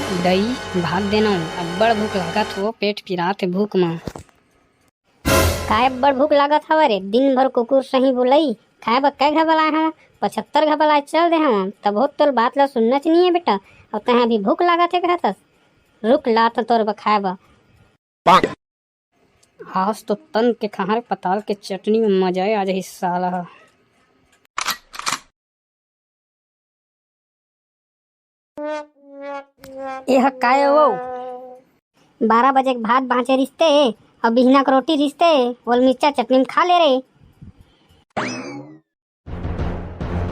दई भाग देना अब्बड़ भूख लागत हो, पेट पिरात है भूख में। काय अब्बड़ भूख लागत हवे रे, दिन भर कुकुर सही बोलई खाए बा कै घबलाए हम 75 घबलाए चल दे हम तब हो तोर बात ला सुनना चाहिए है बेटा। और तहाँ अभी भूख लागत है कहतस रुक ला तो तोर बखाए बा। आज तो तन के खाए पताल के चटनी में मजा आ जाए साला। यह काय वो 12 बजे के भात बाँचे रिश्ते और बिहना के रोटी रिश्ते और मिर्चा चटनी में खा ले रे।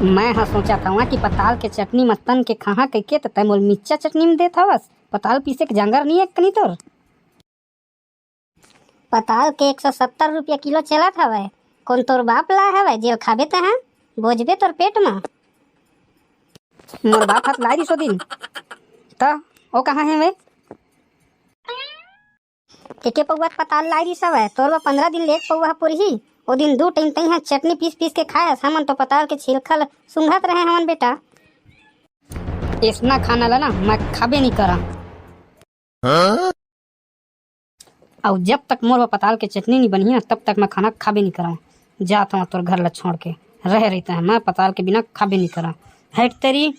मैं हाँ सोचा था कि पताल के चटनी में तन के खाहा कह तो तय मोल मिर्चा चटनी में देता हवस। पताल पीसे के जंगर नहीं है कनी तोर। पताल के 170 रुपया किलो चला था वह कौन तोर बाप ला है जेल खाबे तहाँ बोझबे तोर पेट में। मोर बाप हाथ लाई सो दिन ता ओ कहाँ है वे के पौवा पताल लाई सब है तोर 15 दिन लेट पौवा पूरी ओ दिन 2 टाइम तई चटनी पीस पीस के खाए हमन तो पताल के छिलखल सुंघत रहे हमन बेटा। इतना खाना ला ना मैं खाबे नहीं करा। और जब तक मोर पताल के चटनी नहीं बनी है तब तक मैं खाना खाबे नहीं करा। जाता हूँ तोर घर ला छोड़ के रह रहता है मैं पताल के बिना खाबे नहीं करा। हट तेरी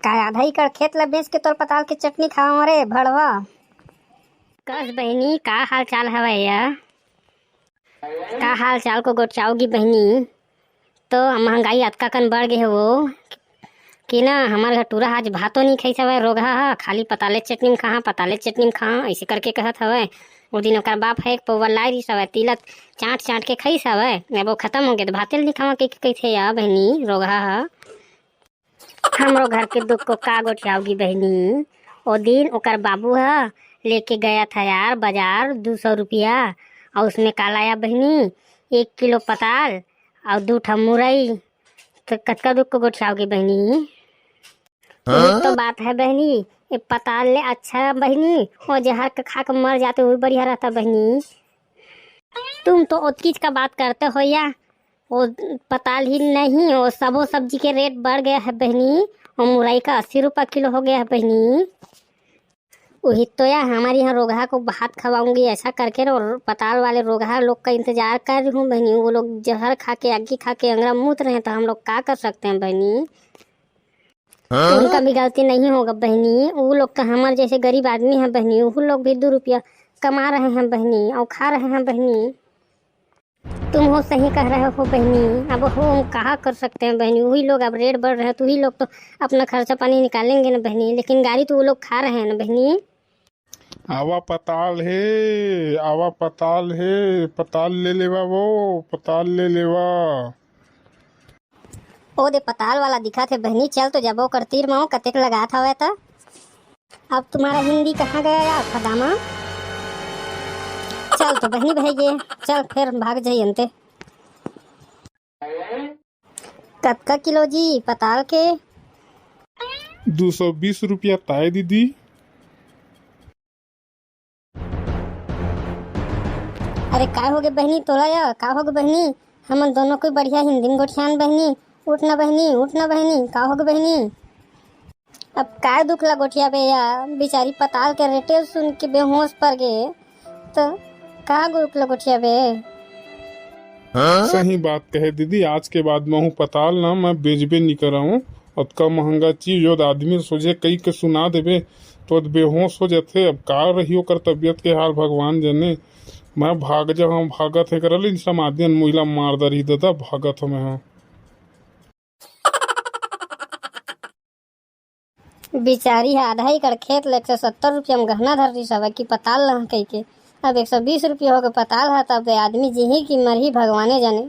काय आधा एकड़ खेत ला बेच के तोर पताल के चटनी खावा रे भड़वा। कस बहनी का हाल चाल हवे या का हाल चाल को गोचाओगी बहनी। तो महंगाई अतका कन बढ़ गए वो कि ना हमारे घर टूरा आज भातो नहीं खाई सवे रोगा हा खाली पताले चटनी में खा पताले चटनी में खा ऐसे करके कहत हवे। वो दिन ओकर बाप है एक पौवा लाई रही सवे तिलक चाट चाट के खाई सवे अब वो खत्म हो गए तो भाते नहीं खावा कैसे या बहनी रोगा हा। हमरो घर के दुख को का गोठियाओगी बहनी। वो दिन ओकर बाबू है लेके गया था यार बाजार 200 रुपया और उसमें का लाया बहनी 1 किलो पताल और 2 ठा मुरई। तो कतका दुख को गोठियाओगी बहनी। तो बात है बहनी ये पताल ले अच्छा बहनी और जहर का खा कर मर जाते हुए बढ़िया रहता बहनी। तुम तो उतकीच का बात करते हो या वो पताल ही नहीं वो सबो सब्जी के रेट बढ़ गया है बहनी और मुरई का 80 रुपया किलो हो गया है बहनी। वही तो या हमारे यहाँ रोगा को भात खवाऊंगी ऐसा करके और पताल वाले रोगा लोग का इंतजार कर रही हूँ बहनी। वो लोग जहर खा के अग्गी खा के अंगरा मूत रहे तो हम लोग क्या कर सकते हैं बहनी। उनका भी गलती नहीं होगा बहनी। वो लोग तो हमारे जैसे गरीब आदमी हैं बहनी वो लोग भी 2 रुपया कमा रहे हैं बहनी और खा रहे हैं बहनी। तुम हो सही कह रहे हो बहनी। अब हो हम कहाँ कर सकते हैं बहनी। वही लोग अब रेट बढ़ रहे हैं तो वही लोग तो अपना खर्चा पानी निकालेंगे ना बहनी लेकिन गाड़ी तो वो लोग खा रहे हैं ना बहनी। आवा पताल है पताल ले लेवा वो पताल ले लेवा। ओ दे पताल वाला दिखा थे बहनी चल तो जब वो कर तीर माओ कतेक लगा था वह था। अब तुम्हारा हिंदी कहाँ गया यार खदामा। चल तो बहनी भैया चल फिर भाग जाइए अंते। कतका किलो जी पताल के 220 रुपया ताए दीदी। अरे का हो गए बहनी तोला या का हो गए बहनी। हम दोनों को बढ़िया हिंदी में गोठियान बहनी उठना बहनी का हो गए बहनी। अब का दुख ला गोठिया बे या बेचारी पताल के रेटे सुन के बेहोश पड़ गए तो का दुख ला गोठिया बे। सही बात कहे दीदी आज के बाद मैं हूँ पताल ना मैं बेचबे नहीं कर रहा हूँ। उतका महंगा चीज जो आदमी सोचे कई के सुना देवे तो बेहोश हो जाते। अब का रही कर तबियत के हाल भगवान जाने। मैं भाग जा हम भागत है कर समाधियन महिला मारदा रही दादा भागत हमें हाँ। बेचारी है आधा एकड़ खेत ले 170 रुपया में गहना धर रही सब की पताल कह के अब 120 रुपया हो गए पताल है तब आदमी जी ही की मरही भगवाने जाने।